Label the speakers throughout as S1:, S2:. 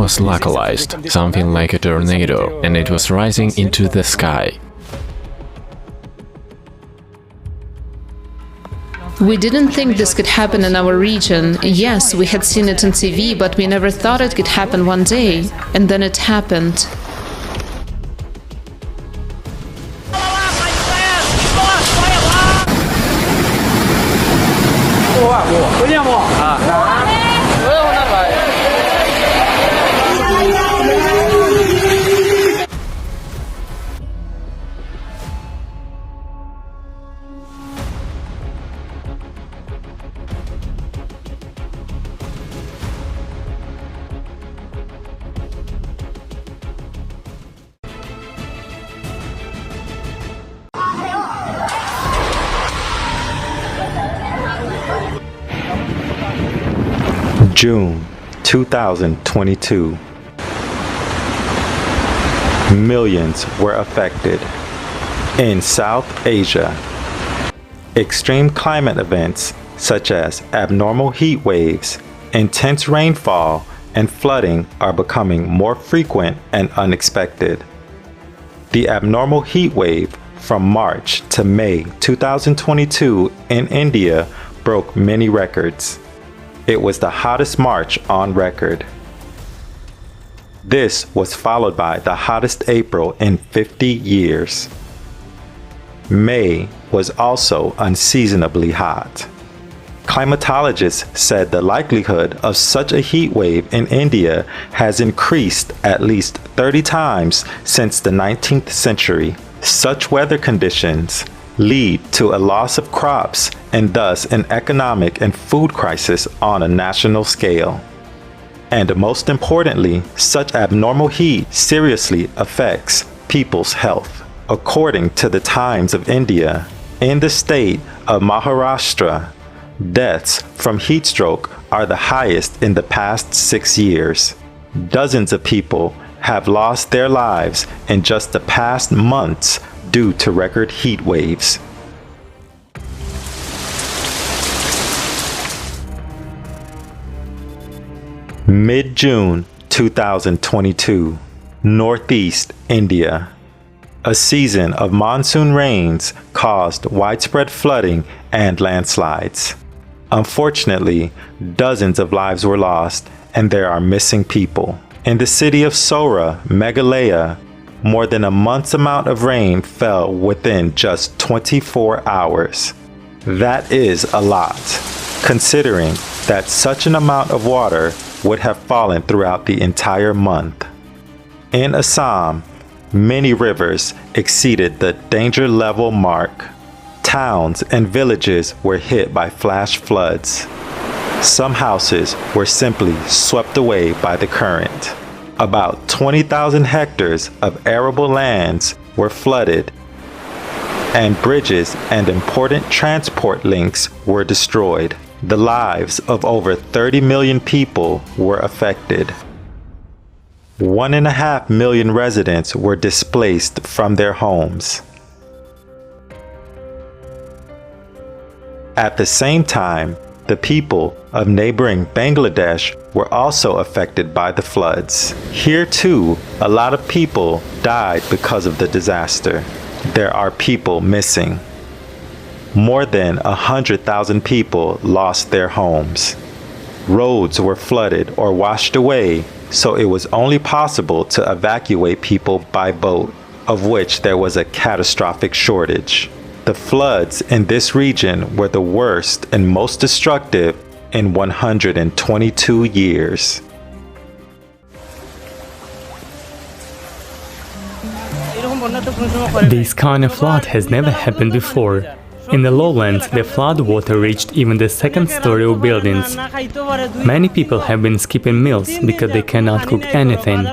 S1: was localized, something like a tornado, and it was rising into the sky.
S2: We didn't think this could happen in our region. Yes, we had seen it on TV, but we never thought it could happen one day. And then it happened.
S3: June 2022. Millions were affected. In South Asia, extreme climate events such as abnormal heat waves, intense rainfall, and flooding are becoming more frequent and unexpected. The abnormal heat wave from March to May 2022 in India broke many records. It was the hottest March on record. This was followed by the hottest April in 50 years. May was also unseasonably hot. Climatologists said the likelihood of such a heat wave in India has increased at least 30 times since the 19th century. Such weather conditions lead to a loss of crops and thus an economic and food crisis on a national scale. And most importantly, such abnormal heat seriously affects people's health. According to the Times of India, in the state of Maharashtra, deaths from heat stroke are the highest in the past 6 years. Dozens of people have lost their lives in just the past months due to record heat waves. Mid-June 2022, Northeast India. A season of monsoon rains caused widespread flooding and landslides. Unfortunately, dozens of lives were lost and there are missing people. In the city of Sora, Meghalaya, more than a month's amount of rain fell within just 24 hours. That is a lot, considering that such an amount of water would have fallen throughout the entire month. In Assam, many rivers exceeded the danger level mark. Towns and villages were hit by flash floods. Some houses were simply swept away by the current. About 20,000 hectares of arable lands were flooded, and bridges and important transport links were destroyed. The lives of over 30 million people were affected. 1.5 million residents were displaced from their homes. At the same time, the people of neighboring Bangladesh were also affected by the floods. Here too, a lot of people died because of the disaster. There are people missing. More than 100,000 people lost their homes. Roads were flooded or washed away, so it was only possible to evacuate people by boat, of which there was a catastrophic shortage. The floods in this region were the worst and most destructive in 122 years.
S4: This kind of flood has never happened before. In the lowlands, the flood water reached even the second story of buildings. Many people have been skipping meals because they cannot cook anything.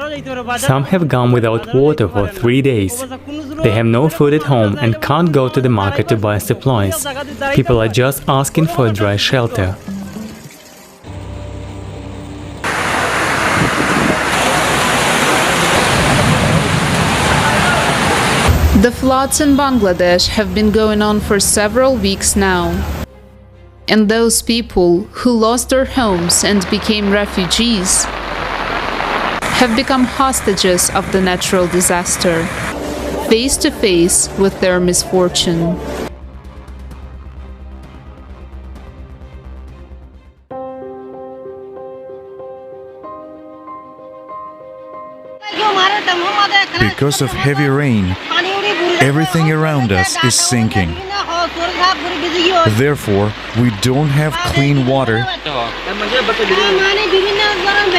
S4: Some have gone without water for 3 days. They have no food at home and can't go to the market to buy supplies. People are just asking for a dry shelter.
S2: The floods in Bangladesh have been going on for several weeks now. And those people who lost their homes and became refugees have become hostages of the natural disaster, face to face with their misfortune.
S5: Because of heavy rain, everything around us is sinking. Therefore, we don't have clean water,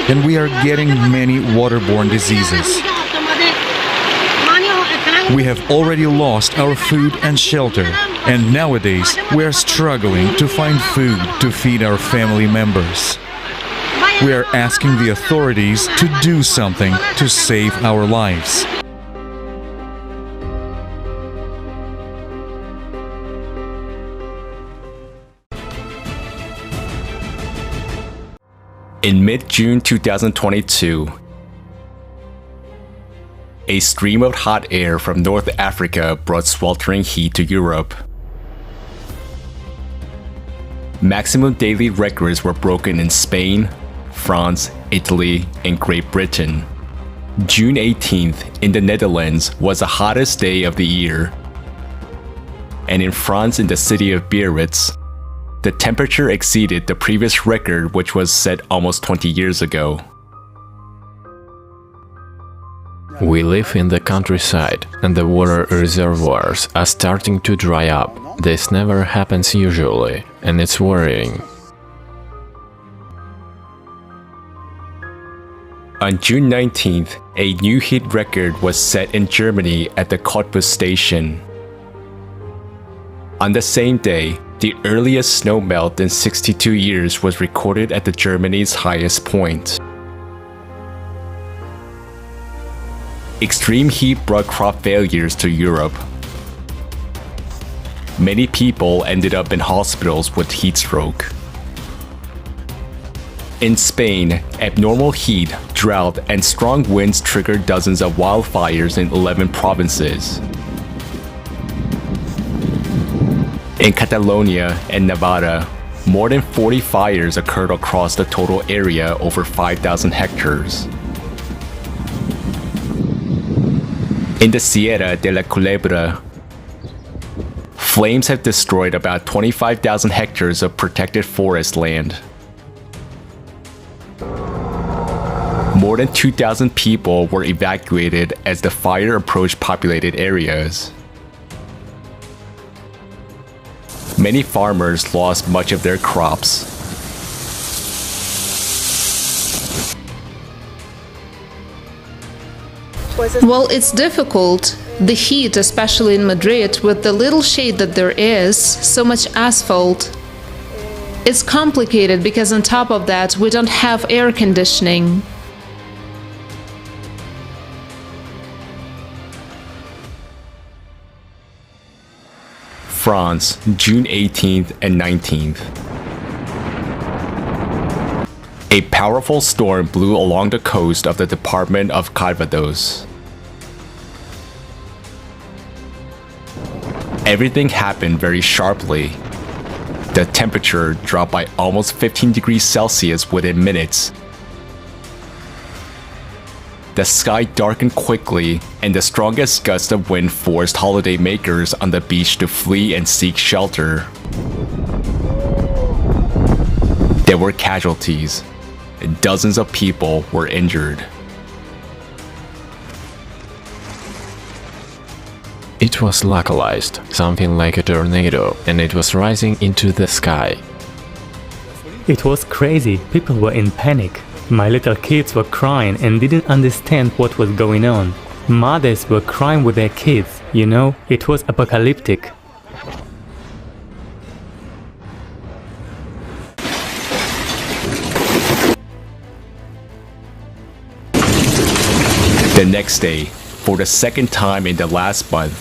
S5: and we are getting many waterborne diseases. We have already lost our food and shelter, and nowadays we are struggling to find food to feed our family members. We are asking the authorities to do something to save our lives.
S1: In mid-June 2022, a stream of hot air from North Africa brought sweltering heat to Europe. Maximum daily records were broken in Spain, France, Italy, and Great Britain. June 18th in the Netherlands was the hottest day of the year. And in France, in the city of Biarritz, the temperature exceeded the previous record, which was set almost 20 years ago.
S6: We live in the countryside, and the water reservoirs are starting to dry up. This never happens usually, and it's worrying.
S1: On June 19th, a new heat record was set in Germany at the Cottbus station. On the same day, the earliest snowmelt in 62 years was recorded at the Germany's highest point. Extreme heat brought crop failures to Europe. Many people ended up in hospitals with heat stroke. In Spain, abnormal heat, drought, and strong winds triggered dozens of wildfires in 11 provinces. In Catalonia and Nevada, more than 40 fires occurred across the total area over 5,000 hectares. In the Sierra de la Culebra, flames have destroyed about 25,000 hectares of protected forest land. More than 2,000 people were evacuated as the fire approached populated areas. Many farmers lost much of their crops.
S2: Well, it's difficult. The heat, especially in Madrid, with the little shade that there is, so much asphalt. It's complicated because on top of that, we don't have air conditioning.
S1: France, June 18th and 19th. A powerful storm blew along the coast of the department of Calvados. Everything happened very sharply. The temperature dropped by almost 15 degrees Celsius within minutes. The sky darkened quickly, and the strongest gusts of wind forced holidaymakers on the beach to flee and seek shelter. There were casualties. Dozens of people were injured.
S6: It was localized, something like a tornado, and it was rising into the sky.
S4: It was crazy. People were in panic. My little kids were crying and didn't understand what was going on. Mothers were crying with their kids, you know, it was apocalyptic.
S1: The next day, for the second time in the last month,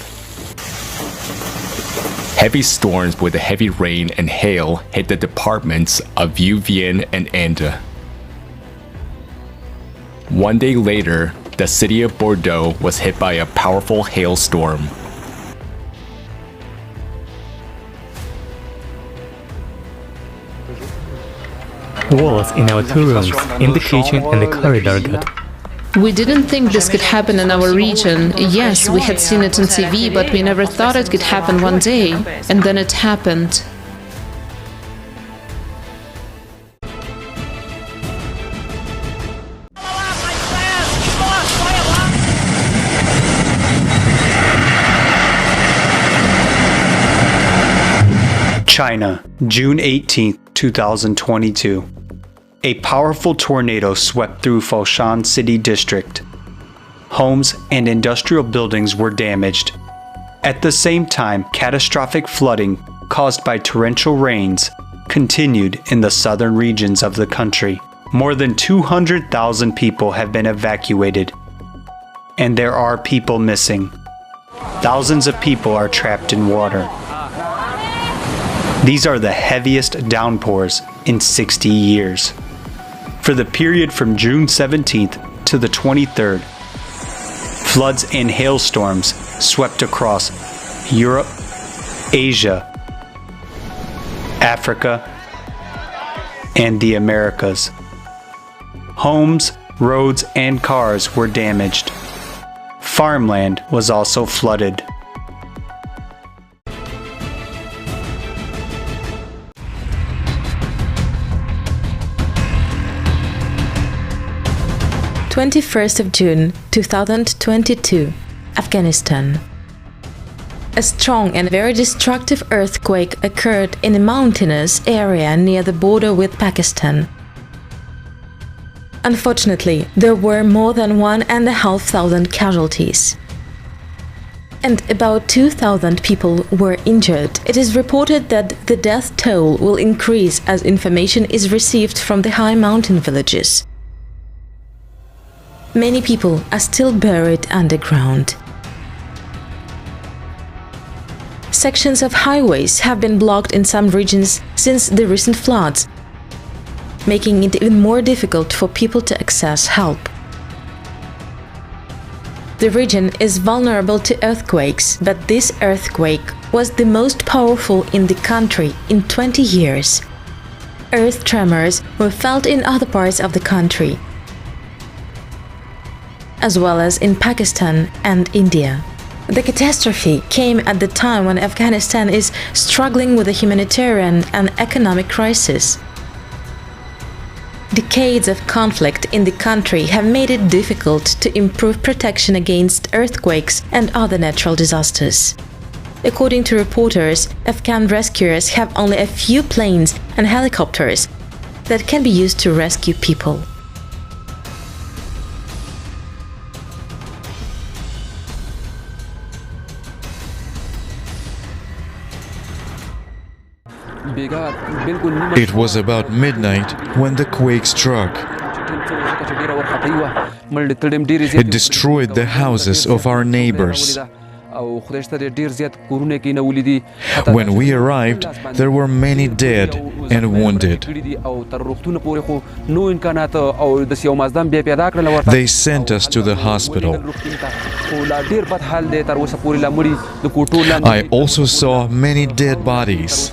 S1: heavy storms with heavy rain and hail hit the departments of Vienne and Inde. One day later, the city of Bordeaux was hit by a powerful hailstorm.
S4: Walls in our two rooms, in the kitchen and the corridor got
S2: We didn't think this could happen in our region. Yes, we had seen it on TV, but we never thought it could happen one day. And then it happened.
S7: China, June 18, 2022. A powerful tornado swept through Foshan City District. Homes and industrial buildings were damaged. At the same time, catastrophic flooding caused by torrential rains continued in the southern regions of the country. More than 200,000 people have been evacuated, and there are people missing. Thousands of people are trapped in water. These are the heaviest downpours in 60 years. For the period from June 17th to the 23rd, floods and hailstorms swept across Europe, Asia, Africa, and the Americas. Homes, roads, and cars were damaged. Farmland was also flooded.
S8: June 21st, 2022, Afghanistan. A strong and very destructive earthquake occurred in a mountainous area near the border with Pakistan. Unfortunately, there were more than 1,500 casualties, and about 2,000 people were injured. It is reported that the death toll will increase as information is received from the high mountain villages. Many people are still buried underground. Sections of highways have been blocked in some regions since the recent floods, making it even more difficult for people to access help. The region is vulnerable to earthquakes, but this earthquake was the most powerful in the country in 20 years. Earth tremors were felt in other parts of the country, as well as in Pakistan and India. The catastrophe came at the time when Afghanistan is struggling with a humanitarian and economic crisis. Decades of conflict in the country have made it difficult to improve protection against earthquakes and other natural disasters. According to reporters, Afghan rescuers have only a few planes and helicopters that can be used to rescue people.
S5: It was about midnight when the quake struck. It destroyed the houses of our neighbors. When we arrived, there were many dead and wounded. They sent us to the hospital. I also saw many dead bodies.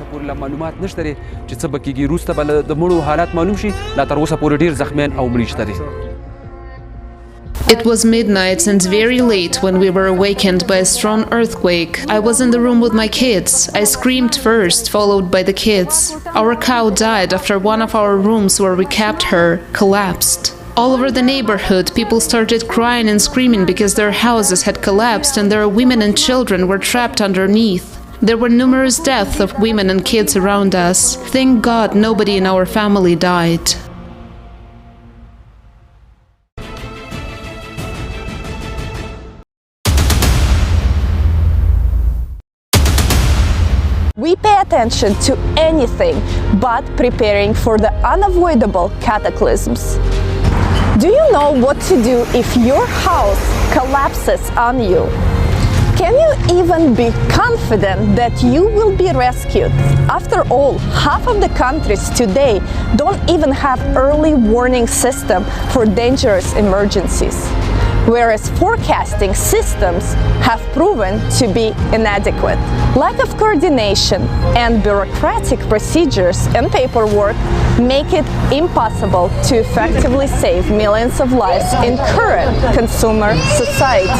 S2: It was midnight and very late when we were awakened by a strong earthquake. I was in the room with my kids. I screamed first, followed by the kids. Our cow died after one of our rooms where we kept her collapsed. All over the neighborhood, people started crying and screaming because their houses had collapsed and their women and children were trapped underneath. There were numerous deaths of women and kids around us. Thank God nobody in our family died.
S9: We pay attention to anything but preparing for the unavoidable cataclysms. Do you know what to do if your house collapses on you? Can you even be confident that you will be rescued? After all, half of the countries today don't even have early warning system for dangerous emergencies. whereas forecasting systems have proven to be inadequate. Lack of coordination and bureaucratic procedures and paperwork make it impossible to effectively save millions of lives in current consumer society.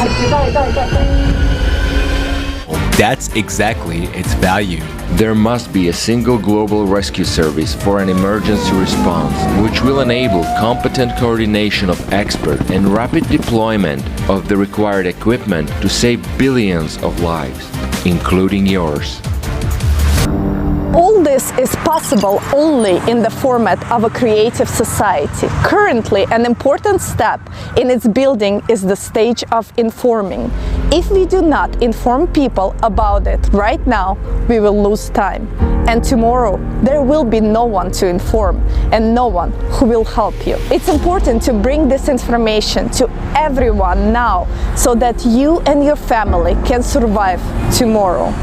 S1: That's exactly its value.
S10: There must be a single global rescue service for an emergency response, which will enable competent coordination of experts and rapid deployment of the required equipment to save billions of lives, including yours.
S9: All this is possible only in the format of a creative society. Currently, an important step in its building is the stage of informing. If we do not inform people about it right now, we will lose time. And tomorrow, there will be no one to inform and no one who will help you. It's important to bring this information to everyone now so that you and your family can survive tomorrow.